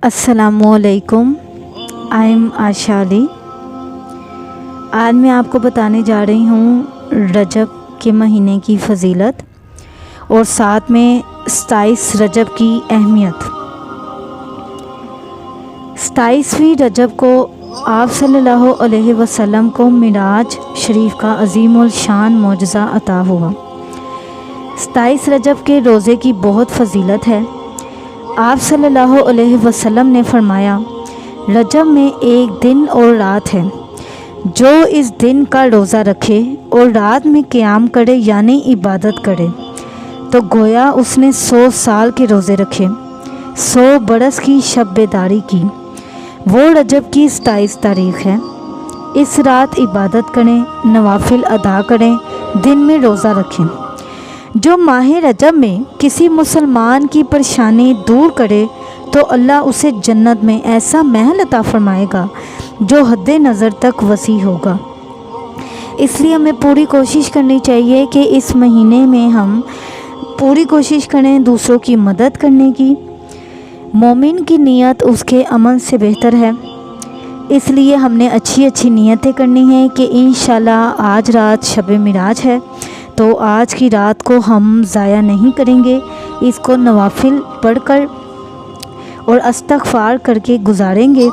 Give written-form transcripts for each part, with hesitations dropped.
अस्सलामुअलैकुम, I am आशा अली। आज मैं आपको बताने जा रही हूँ रजब के महीने की फ़जीलत और साथ में 27 रजब की अहमियत। 27वीं रजब को आप सल्लल्लाहु अलैहि वसल्लम को मिराज शरीफ का अजीमुल शान मौजज़ा अता हुआ। 27 रजब के रोज़े की बहुत फ़जीलत है। आप सल्लल्लाहु अलैहि वसल्लम ने फरमाया, रजब में एक दिन और रात है, जो इस दिन का रोज़ा रखे और रात में क़याम करे यानी इबादत करे तो गोया उसने 100 साल के रोज़े रखे, 100 बरस की शब बेदारी की। वो रजब की 27 तारीख़ है। इस रात इबादत करें, नवाफिल अदा करें, दिन में रोज़ा रखें। जो माह रजब में किसी मुसलमान की परेशानी दूर करे तो अल्लाह उसे जन्नत में ऐसा महल अता फरमाएगा जो हद नज़र तक वसी होगा। इसलिए हमें पूरी कोशिश करनी चाहिए कि इस महीने में हम पूरी कोशिश करें दूसरों की मदद करने की। मोमिन की नीयत उसके अमल से बेहतर है, इसलिए हमने अच्छी अच्छी नीयतें करनी है कि इंशाल्लाह आज रात शब मिराज है तो आज की रात को हम ज़ाया नहीं करेंगे, इसको नवाफिल पढ़कर और इस्तग़फ़ार करके गुजारेंगे।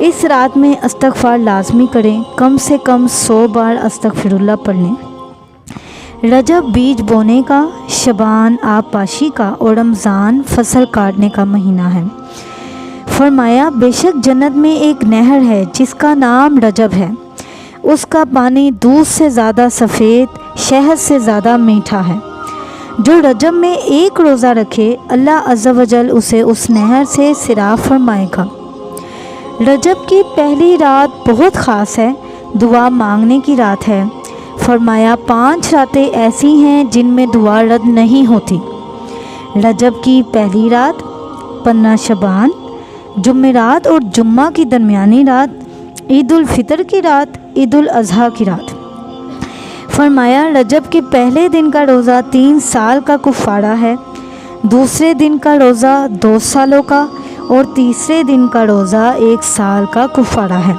इस रात में इस्तग़फ़ार लाज़मी करें, कम से कम 100 बार अस्तग़फ़िरुल्लाह पढ़ लें। रजब बीज बोने का, शबान आबपाशी का और रमज़ान फसल काटने का महीना है। फरमाया, बेशक जन्नत में एक नहर है जिसका नाम रजब है, उसका पानी दूध से ज़्यादा सफ़ेद, शहद से ज़्यादा मीठा है। जो रजब में एक रोज़ा रखे अल्लाह अज़्ज़ा वजल उसे उस नहर से सिराफ फरमाएगा। रजब की पहली रात बहुत ख़ास है, दुआ मांगने की रात है। फरमाया, 5 रातें ऐसी हैं जिनमें दुआ रद्द नहीं होती। रजब की पहली रात, 15 शबान, जुमेरात और जुम्मा की दरमियानी रात, ईद उल फितर की रात, ईद उल अज़हा की रात। फरमाया, रजब के पहले दिन का रोज़ा 3 साल का कुफ़ारा है, दूसरे दिन का रोज़ा 2 सालों का और तीसरे दिन का रोज़ा 1 साल का कुफ़ारा है।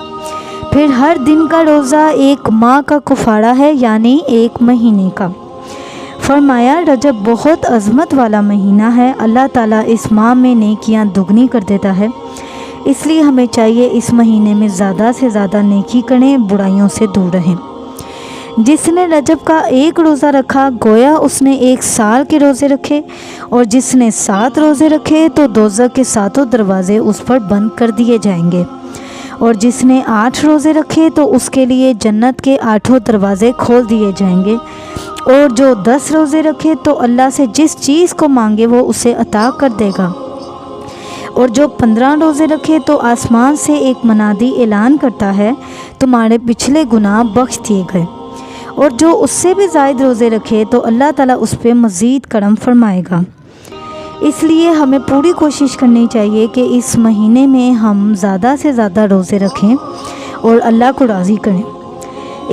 फिर हर दिन का रोज़ा 1 माह का कुफ़ारा है यानी 1 महीने का। फरमाया, रजब बहुत अज़मत वाला महीना है, अल्लाह ताला इस माह में नेकियां दुगनी कर देता है। इसलिए हमें चाहिए इस महीने में ज़्यादा से ज़्यादा नेकी करें, बुराइयों से दूर रहें। जिसने रजब का एक रोज़ा रखा गोया उसने 1 साल के रोज़े रखे, और जिसने 7 रोज़े रखे तो दोज़ख के 7 दरवाज़े उस पर बंद कर दिए जाएंगे, और जिसने 8 रोज़े रखे तो उसके लिए जन्नत के 8 दरवाज़े खोल दिए जाएंगे, और जो 10 रोज़े रखे तो अल्लाह से जिस चीज़ को मांगे वो उसे अता कर देगा, और जो 15 रोज़े रखे तो आसमान से एक मनादी ऐलान करता है, तुम्हारे पिछले गुनाह बख्श दिए गए, और जो उससे भी ज़ायद रोज़े रखे तो अल्लाह ताला उस पर मज़ीद करम फरमाएगा। इसलिए हमें पूरी कोशिश करनी चाहिए कि इस महीने में हम ज़्यादा से ज़्यादा रोज़े रखें और अल्लाह को राज़ी करें।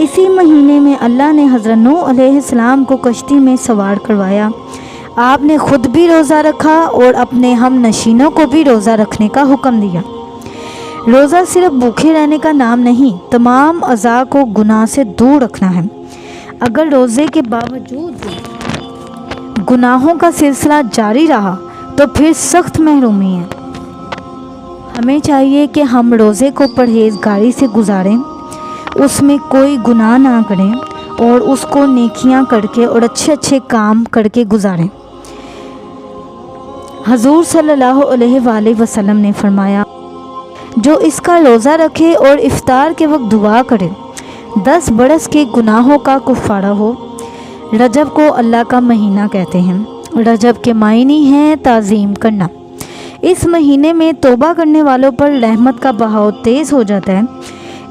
इसी महीने में अल्लाह ने हज़रत नूह अलैहिस्सलाम को कश्ती में सवार करवाया। आपने ख़ुद भी रोज़ा रखा और अपने हम नशीनों को भी रोज़ा रखने का हुक्म दिया। रोज़ा सिर्फ भूखे रहने का नाम नहीं, तमाम अज़ा को गुनाह से दूर रखना है। अगर रोज़े के बावजूद गुनाहों का सिलसिला जारी रहा तो फिर सख्त महरूमी है। हमें चाहिए कि हम रोज़े को परहेज़गारी से गुजारें, उसमें कोई गुनाह ना करें और उसको नेकियां करके और अच्छे अच्छे काम करके गुजारें। हजूर सल्लल्लाहु अलैहि वसल्लम ने फरमाया, जो इसका रोज़ा रखे और इफ्तार के वक्त दुआ करे 10 बरस के गुनाहों का कुफ़ारा हो। रजब को अल्लाह का महीना कहते हैं। रजब के मायने हैं ताज़ीम करना। इस महीने में तौबा करने वालों पर रहमत का बहाव तेज़ हो जाता है।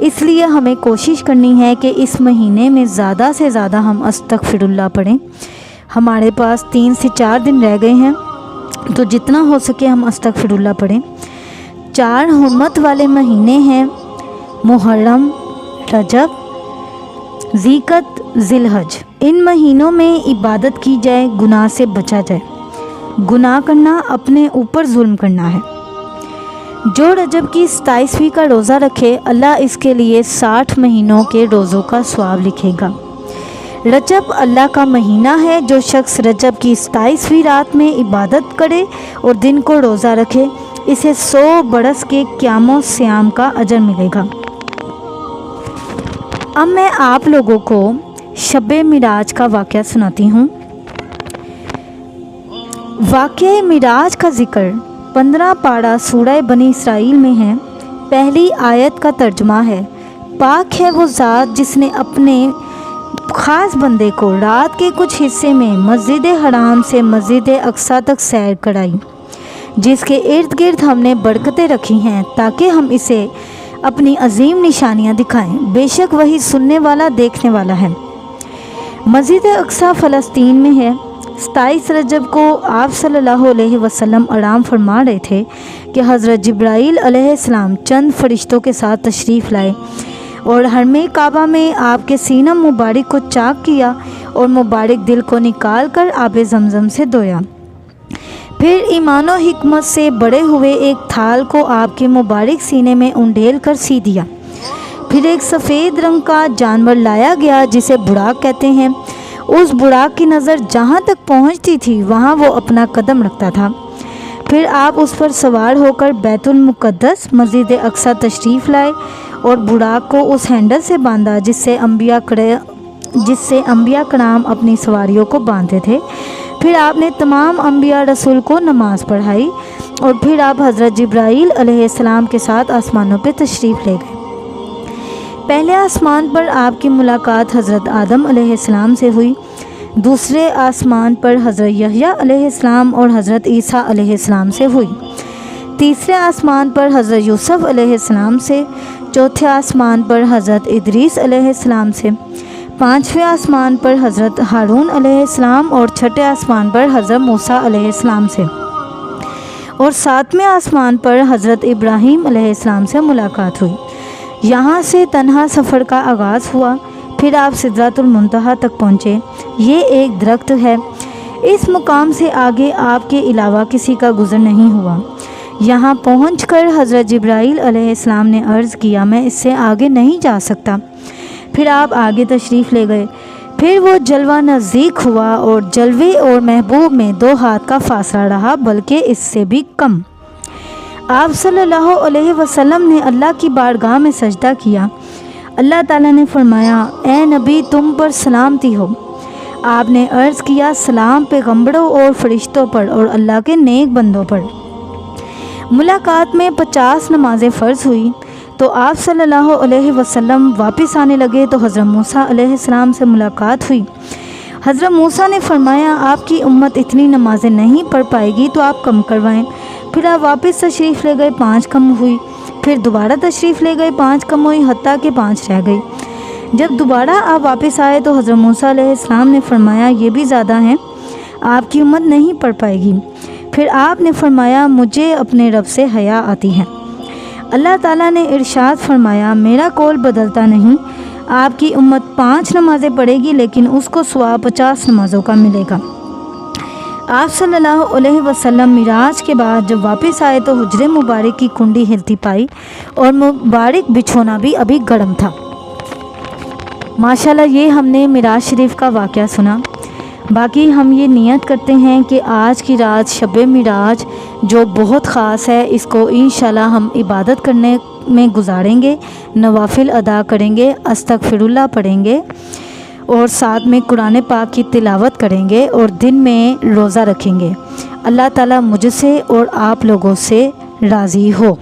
इसलिए हमें कोशिश करनी है कि इस महीने में ज़्यादा से ज़्यादा हम अस्तग़फ़िरुल्लाह पढ़ें। हमारे पास 3 से 4 दिन रह गए हैं तो जितना हो सके हम अस्तग़फ़िरुल्लाह पढ़ें। 4 हुर्मत वाले महीने हैं, मुहर्रम, रजब, ज़िलक़त, ज़िलहज। इन महीनों में इबादत की जाए, गुनाह से बचा जाए। गुनाह करना अपने ऊपर जुल्म करना है। جو رجب کی 27ویں کا روزہ رکھے اللہ اس کے لیے 60 مہینوں کے روزوں کا ثواب لکھے گا۔ رجب اللہ کا مہینہ ہے۔ جو شخص رجب کی 27ویں رات میں عبادت کرے اور دن کو روزہ رکھے اسے 100 برس کے قیام و صیام کا اجر ملے گا۔ اب میں آپ لوگوں کو شب معراج کا واقعہ سناتی ہوں۔ واقعہ معراج کا ذکر 15 پارہ سورہ بنی اسرائیل میں ہے۔ پہلی آیت کا ترجمہ ہے، پاک ہے وہ ذات جس نے اپنے خاص بندے کو رات کے کچھ حصے میں مسجد حرام سے مسجد اقصی تک سیر کرائی، جس کے ارد گرد ہم نے برکتیں رکھی ہیں تاکہ ہم اسے اپنی عظیم نشانیاں دکھائیں۔ بے شک وہی سننے والا دیکھنے والا ہے۔ مسجد اقصی فلسطین میں ہے۔ 27 رجب کو آپ صلی اللہ علیہ وسلم آرام فرما رہے تھے کہ حضرت جبرائیل علیہ السلام چند فرشتوں کے ساتھ تشریف لائے اور حرم کعبہ میں آپ کے سینہ مبارک کو چاک کیا اور مبارک دل کو نکال کر آب زمزم سے دھویا۔ پھر ایمان و حکمت سے بڑے ہوئے ایک تھال کو آپ کے مبارک سینے میں انڈیل کر سی دیا۔ پھر ایک سفید رنگ کا جانور لایا گیا جسے براق کہتے ہیں۔ اس براق کی نظر جہاں تک پہنچتی تھی وہاں وہ اپنا قدم رکھتا تھا۔ پھر آپ اس پر سوار ہو کر بیت المقدس مسجد اقصی تشریف لائے اور براق کو اس ہینڈل سے باندھا جس سے انبیاء کرام اپنی سواریوں کو باندھتے تھے۔ پھر آپ نے تمام انبیاء رسول کو نماز پڑھائی اور پھر آپ حضرت جبرائیل علیہ السلام کے ساتھ آسمانوں پہ تشریف لے گئے۔ پہلے آسمان پر آپ کی ملاقات حضرت آدم علیہ السلام سے ہوئی، دوسرے آسمان پر حضرت یحییٰ علیہ السلام اور حضرت عیسیٰ علیہ السلام سے ہوئی، تیسرے آسمان پر حضرت یوسف علیہ السلام سے، چوتھے آسمان پر حضرت ادریس علیہ السلام سے، پانچویں آسمان پر حضرت ہارون علیہ السلام اور چھٹے آسمان پر حضرت موسیٰ علیہ السلام سے، اور ساتویں آسمان پر حضرت ابراہیم علیہ السلام سے ملاقات ہوئی۔ یہاں سے تنہا سفر کا آغاز ہوا۔ پھر آپ سدرۃ المنتہا تک پہنچے۔ یہ ایک درخت ہے۔ اس مقام سے آگے آپ کے علاوہ کسی کا گزر نہیں ہوا۔ یہاں پہنچ کر حضرت جبرائیل علیہ السلام نے عرض کیا، میں اس سے آگے نہیں جا سکتا۔ پھر آپ آگے تشریف لے گئے۔ پھر وہ جلوہ نزدیک ہوا اور جلوے اور محبوب میں 2 ہاتھ کا فاصلہ رہا، بلکہ اس سے بھی کم۔ آپ صلی اللہ علیہ وسلم نے اللہ کی بارگاہ میں سجدہ کیا۔ اللہ تعالیٰ نے فرمایا، اے نبی تم پر سلامتی ہو۔ آپ نے عرض کیا، سلام پیغمبروں اور فرشتوں پر اور اللہ کے نیک بندوں پر۔ ملاقات میں 50 نمازیں فرض ہوئی تو آپ صلی اللہ علیہ وسلم واپس آنے لگے تو حضرت موسیٰ علیہ السلام سے ملاقات ہوئی۔ حضرت موسیٰ نے فرمایا، آپ کی امت اتنی نمازیں نہیں پڑھ پائے گی تو آپ کم کروائیں۔ پھر آپ واپس تشریف لے گئے، 5 کم ہوئی۔ پھر دوبارہ تشریف لے گئے، 5 کم ہوئی، حتیٰ کہ 5 رہ گئی۔ جب دوبارہ آپ واپس آئے تو حضرت موسیٰ علیہ السلام نے فرمایا، یہ بھی زیادہ ہیں، آپ کی امت نہیں پڑھ پائے گی۔ پھر آپ نے فرمایا، مجھے اپنے رب سے حیا آتی ہے۔ اللہ تعالیٰ نے ارشاد فرمایا، میرا قول بدلتا نہیں، آپ کی امت 5 نمازیں پڑھے گی لیکن اس کو ثواب 50 نمازوں کا ملے گا۔ آپ صلی اللہ علیہ وسلم معراج کے بعد جب واپس آئے تو حجرے مبارک کی کنڈی ہلتی پائی اور مبارک بچھونا بھی ابھی گرم تھا۔ ماشاءاللہ یہ ہم نے معراج شریف کا واقعہ سنا۔ باقی ہم یہ نیت کرتے ہیں کہ آج کی رات شب معراج جو بہت خاص ہے، اس کو انشاءاللہ ہم عبادت کرنے میں گزاریں گے، نوافل ادا کریں گے، استغفر اللہ پڑھیں گے اور ساتھ میں قرآن پاک کی تلاوت کریں گے اور دن میں روزہ رکھیں گے۔ اللہ تعالیٰ مجھ سے اور آپ لوگوں سے راضی ہو۔